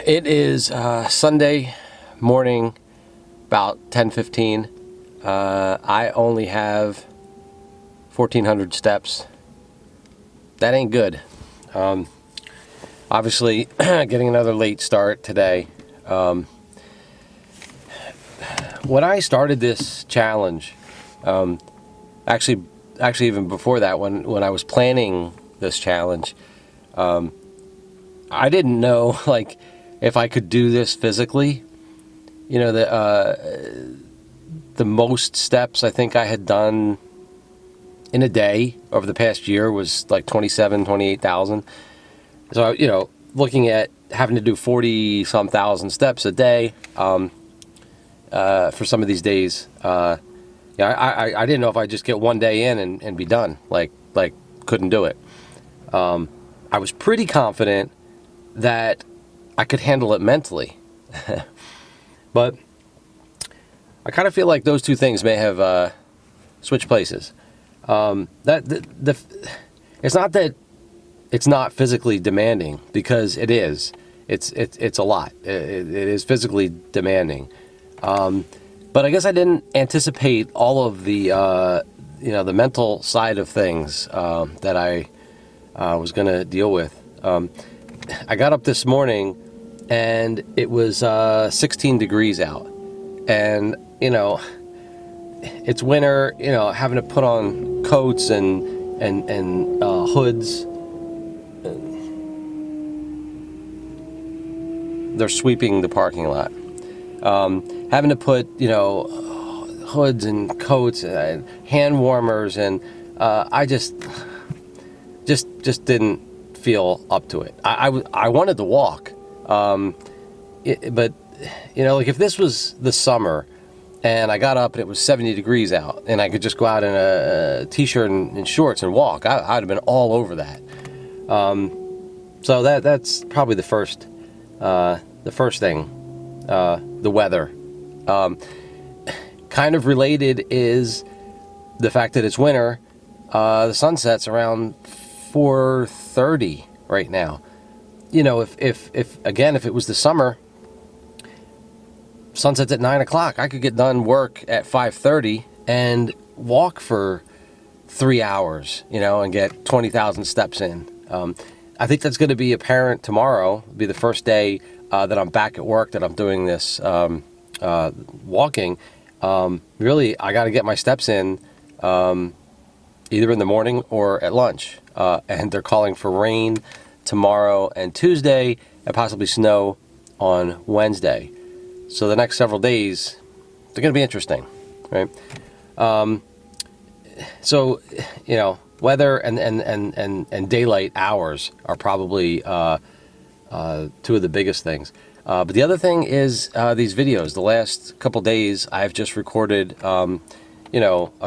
It is Sunday morning, about 10:15. I only have 1,400 steps. That ain't good. Obviously, getting another late start today. When I started this challenge, actually even before that, when I was planning this challenge, I didn't know like if I could do this physically. You know, the most steps I think I had done in a day over the past year was like 28,000. So, you know, looking at having to do 40 some thousand steps a day for some of these days, I didn't know if I'd just get one day in and be done. Like couldn't do it. I was pretty confident that I could handle it mentally. But I kind of feel like those two things may have switched places. It's not that it's not physically demanding, because it is. It's a lot. It is physically demanding. But I guess I didn't anticipate all of the the mental side of things that I was going to deal with. I got up this morning and it was 16 degrees out, and it's winter. Having to put on coats and hoods. They're sweeping the parking lot. Having to put hoods and coats and hand warmers, and I just didn't feel up to it. I wanted to walk, but like if this was the summer and I got up and it was 70 degrees out and I could just go out in a t-shirt and shorts and walk, I'd have been all over that. So that's probably the first thing. The weather. Kind of related is the fact that it's winter. The sun sets around 4:30 right now. If it was the summer, sunsets at 9 o'clock. I could get done work at 5:30 and walk for 3 hours, and get 20,000 steps in. I think that's going to be apparent tomorrow. It'll be the first day that I'm back at work that I'm doing this walking. Really, I got to get my steps in either in the morning or at lunch. And they're calling for rain tomorrow and Tuesday, and possibly snow on Wednesday. So the next several days, they're going to be interesting, right? So, weather and daylight hours are probably two of the biggest things. But the other thing is these videos. The last couple days, I've just recorded, a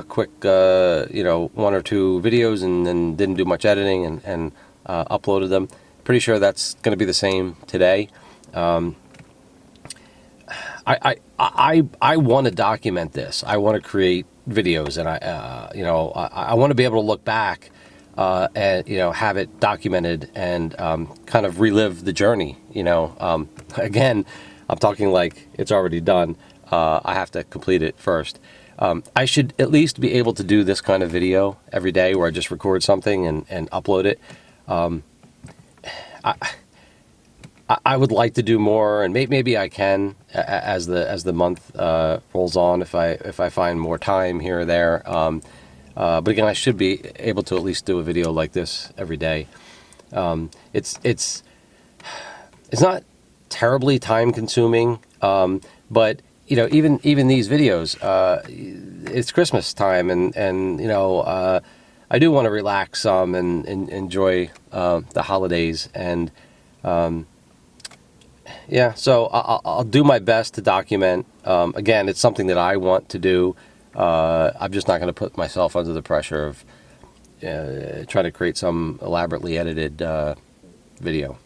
quick, 1 or 2 videos, and then didn't do much editing and uploaded them. Pretty sure that's going to be the same today. I want to document this. I want to create videos, and I want to be able to look back and have it documented and kind of relive the journey. Again, I'm talking like it's already done. I have to complete it first. I should at least be able to do this kind of video every day, where I just record something and upload it. I would like to do more, and maybe I can as the month rolls on, if I find more time here or there. But again, I should be able to at least do a video like this every day. It's not terribly time consuming, but even these videos, it's Christmas time, and I do want to relax some and enjoy the holidays, and so I'll do my best to document. Again, it's something that I want to do. I'm just not going to put myself under the pressure of trying to create some elaborately edited video.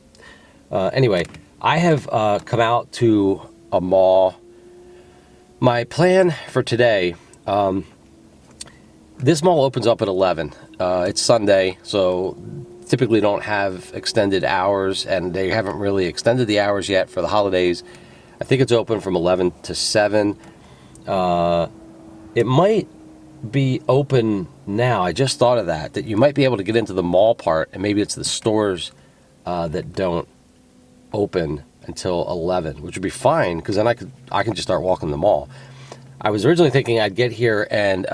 Anyway, I have come out to a mall. My plan for today, this mall opens up at 11. It's Sunday, so typically don't have extended hours, and they haven't really extended the hours yet for the holidays. I think it's open from 11 to 7. It might be open now. I just thought of that you might be able to get into the mall part, and maybe it's the stores that don't open until 11, which would be fine, because then I can just start walking the mall. I was originally thinking I'd get here and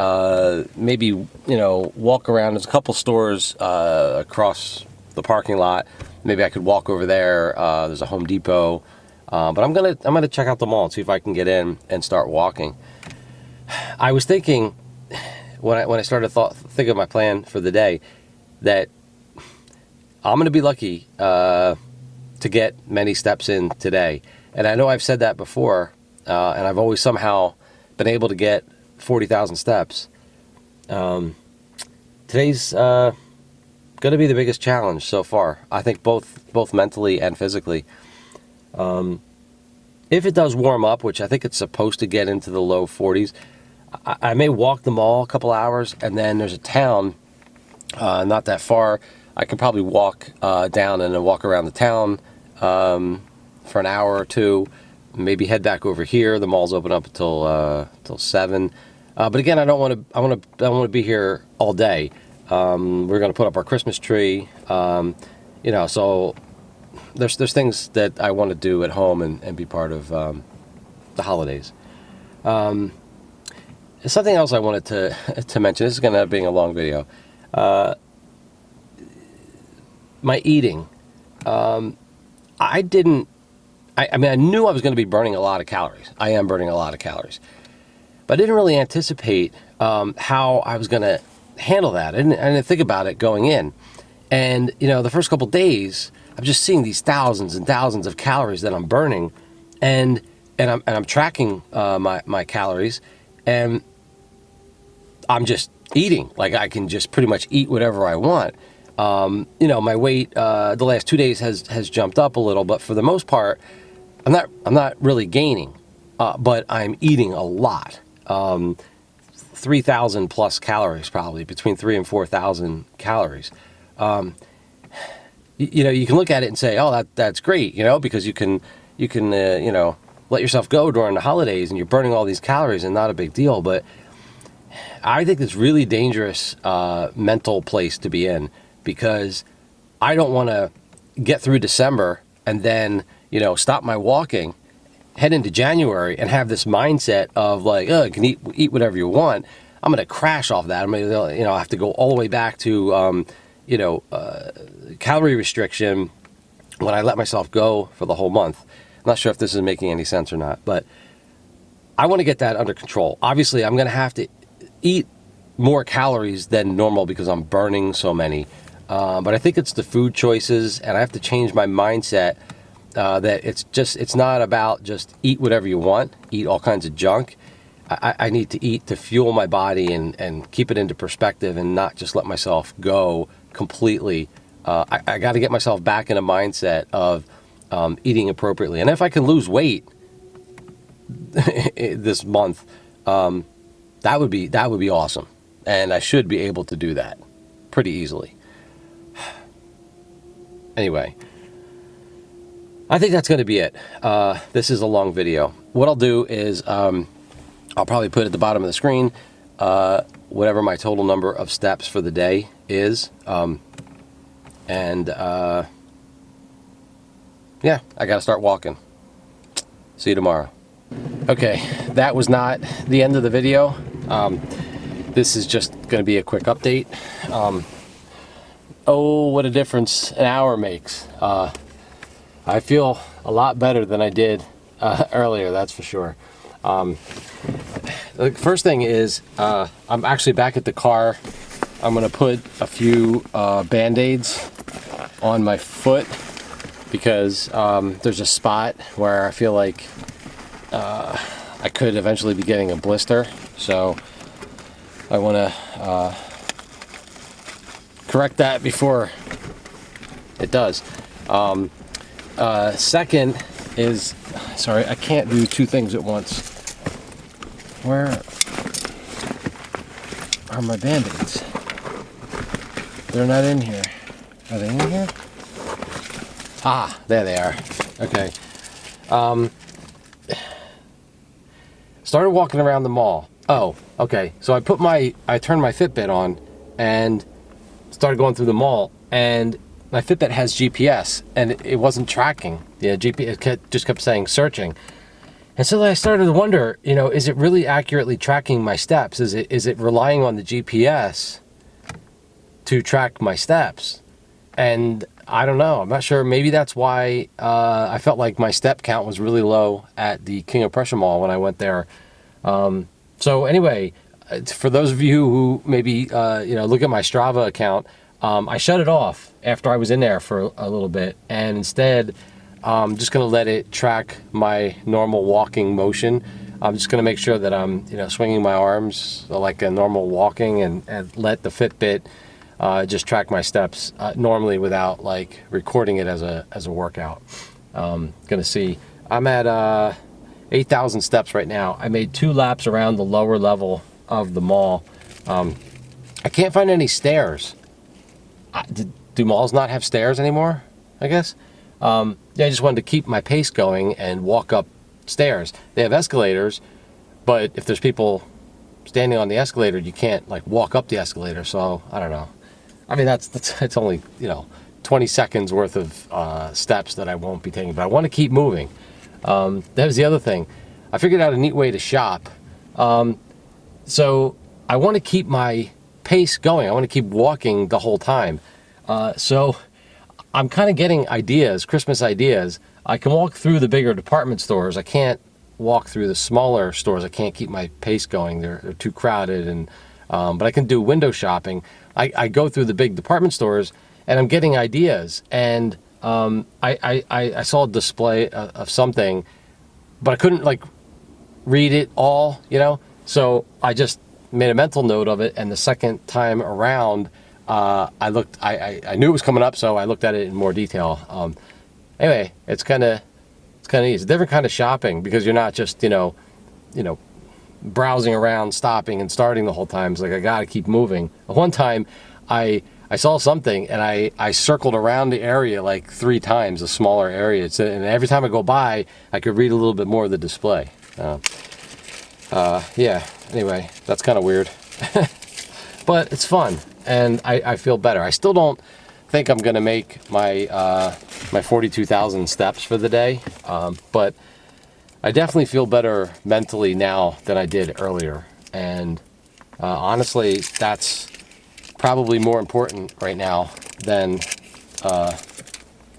maybe, walk around. There's a couple stores across the parking lot. Maybe I could walk over there. There's a Home Depot, but I'm gonna check out the mall and see if I can get in and start walking. I was thinking when I started thinking of my plan for the day that I'm gonna be lucky to get many steps in today, and I know I've said that before, and I've always somehow been able to get 40,000 steps. Today's going to be the biggest challenge so far. I think both mentally and physically. If it does warm up, which I think it's supposed to get into the low 40s, I may walk the mall a couple hours, and then there's a town not that far. I could probably walk down and then walk around the town for an hour or two. Maybe head back over here. The mall's open up until 7. But again, I want to be here all day. We're going to put up our Christmas tree. So there's things that I want to do at home and be part of the holidays. Something else I wanted to mention. This is going to end up being a long video. My eating. I knew I was going to be burning a lot of calories. I am burning a lot of calories. But I didn't really anticipate how I was going to handle that. I didn't think about it going in. And, the first couple days, I'm just seeing these thousands and thousands of calories that I'm burning. And I'm tracking my calories. And I'm just eating. Like, I can just pretty much eat whatever I want. My weight the last 2 days has jumped up a little. But for the most part, I'm not really gaining, but I'm eating a lot. 3,000 plus calories, probably between 3,000 and 4,000 calories. You can look at it and say, "Oh, that's great," because you can let yourself go during the holidays, and you're burning all these calories, and not a big deal. But I think it's really dangerous mental place to be in, because I don't want to get through December and then stop my walking, head into January, and have this mindset of like, oh, you can eat whatever you want. I'm going to crash off that. I'm going to, I have to go all the way back to, calorie restriction when I let myself go for the whole month. I'm not sure if this is making any sense or not, but I want to get that under control. Obviously, I'm going to have to eat more calories than normal because I'm burning so many. But I think it's the food choices, and I have to change my mindset. That it's not about just eat whatever you want, eat all kinds of junk. I need to eat to fuel my body and keep it into perspective, and not just let myself go completely. I got to get myself back in a mindset of eating appropriately. And if I can lose weight this month, that would be awesome. And I should be able to do that pretty easily. Anyway. I think that's going to be it. This is a long video. What I'll do is I'll probably put at the bottom of the screen whatever my total number of steps for the day is. Yeah, I got to start walking. See you tomorrow. Okay, that was not the end of the video. This is just going to be a quick update. Oh, what a difference an hour makes. I feel a lot better than I did earlier, that's for sure. The first thing is I'm actually back at the car. I'm going to put a few Band-Aids on my foot because there's a spot where I feel like I could eventually be getting a blister. So I want to correct that before it does. Second is, sorry, I can't do two things at once. Where are my Band-Aids? They're not in here. Are they in here? Ah, there they are. Okay. Started walking around the mall. Oh, okay. So I turned my Fitbit on and started going through the mall, and my Fitbit has GPS and it wasn't tracking. Yeah, GPS just kept saying searching. And so I started to wonder, is it really accurately tracking my steps? Is it relying on the GPS to track my steps? And I don't know. I'm not sure. Maybe that's why I felt like my step count was really low at the King of Prussia Mall when I went there. So anyway, for those of you who maybe look at my Strava account, I shut it off after I was in there for a little bit, and instead I'm just going to let it track my normal walking motion. I'm just going to make sure that I'm swinging my arms like a normal walking, and let the Fitbit just track my steps normally without like recording it as a workout. Gonna see. I'm at 8,000 steps right now. I made 2 laps around the lower level of the mall. I can't find any stairs. Do malls not have stairs anymore? I guess. I just wanted to keep my pace going and walk up stairs. They have escalators, but if there's people standing on the escalator, you can't like walk up the escalator. So I don't know. I mean, it's only 20 seconds worth of steps that I won't be taking, but I want to keep moving. That was the other thing. I figured out a neat way to shop. So I want to keep my pace going. I want to keep walking the whole time. So I'm kind of getting ideas, Christmas ideas. I can walk through the bigger department stores. I can't walk through the smaller stores. I can't keep my pace going. They're too crowded. And but I can do window shopping. I go through the big department stores, and I'm getting ideas. And I saw a display of something, but I couldn't like read it all, So I just made a mental note of it, and the second time around, I looked. I knew it was coming up, so I looked at it in more detail. Anyway, it's kind of neat. It's a different kind of shopping because you're not just browsing around, stopping and starting the whole time. It's like I gotta keep moving. One time, I saw something and I circled around the area like 3 times, a smaller area. And every time I go by, I could read a little bit more of the display. Yeah. Anyway, that's kind of weird, but it's fun and I feel better. I still don't think I'm gonna make my 42,000 steps for the day, but I definitely feel better mentally now than I did earlier. And honestly, that's probably more important right now than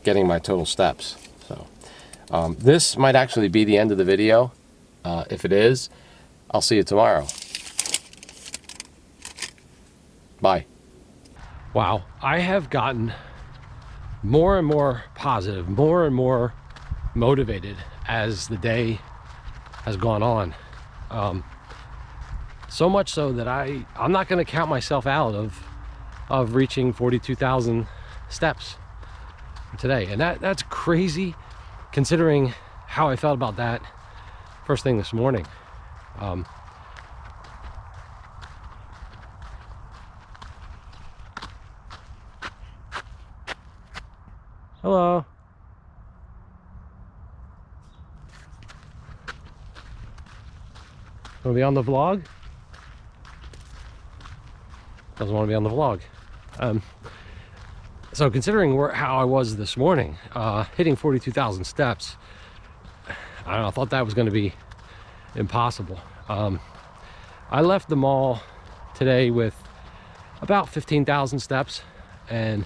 getting my total steps. So this might actually be the end of the video. If it is, I'll see you tomorrow. Bye. Wow, I have gotten more and more positive, more and more motivated as the day has gone on. So much so that I'm not going to count myself out of reaching 42,000 steps today. And that's crazy considering how I felt about that first thing this morning. Hello. Want to be on the vlog? Doesn't want to be on the vlog. So considering how I was this morning, hitting 42,000 steps, I don't know, I thought that was going to be impossible. I left the mall today with about 15,000 steps, and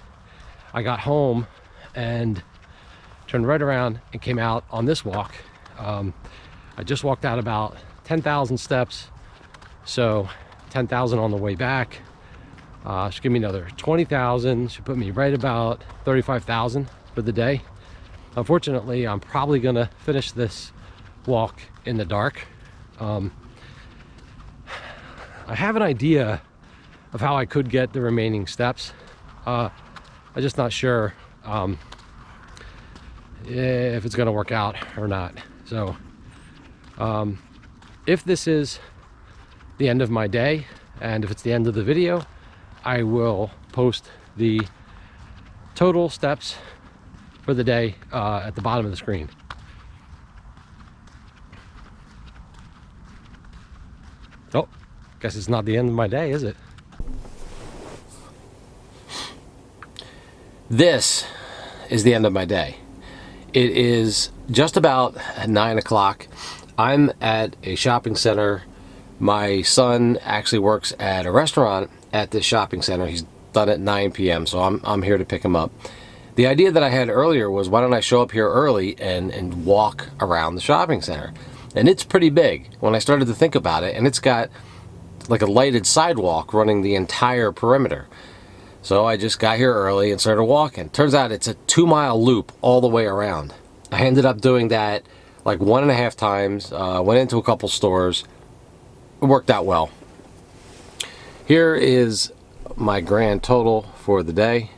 I got home and turned right around and came out on this walk. I just walked out about 10,000 steps, so 10,000 on the way back. Should give me another 20,000, should put me right about 35,000 for the day. Unfortunately, I'm probably gonna finish this walk in the dark. I have an idea of how I could get the remaining steps. I'm just not sure if it's gonna work out or not. So if this is the end of my day, and if it's the end of the video, I will post the total steps for the day at the bottom of the screen. Oh, guess it's not the end of my day, is it? This is the end of my day. It is just about 9 o'clock. I'm at a shopping center. My son actually works at a restaurant at this shopping center. He's done at 9 p.m., so I'm here to pick him up. The idea that I had earlier was, why don't I show up here early and walk around the shopping center? And it's pretty big when I started to think about it, and it's got like a lighted sidewalk running the entire perimeter. So I just got here early and started walking. Turns out it's a 2-mile loop all the way around. I ended up doing that like 1.5 times, went into a couple stores. It worked out well. Here is my grand total for the day.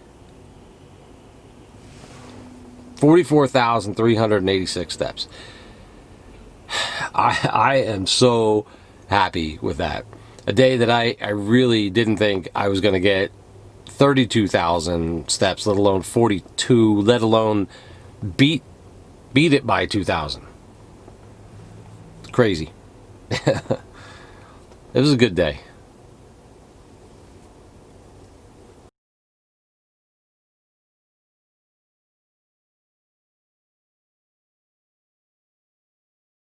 44,386 steps. I am so happy with that. A day that I really didn't think I was going to get 32,000 steps, let alone 42, let alone beat it by 2,000. It's crazy. It was a good day.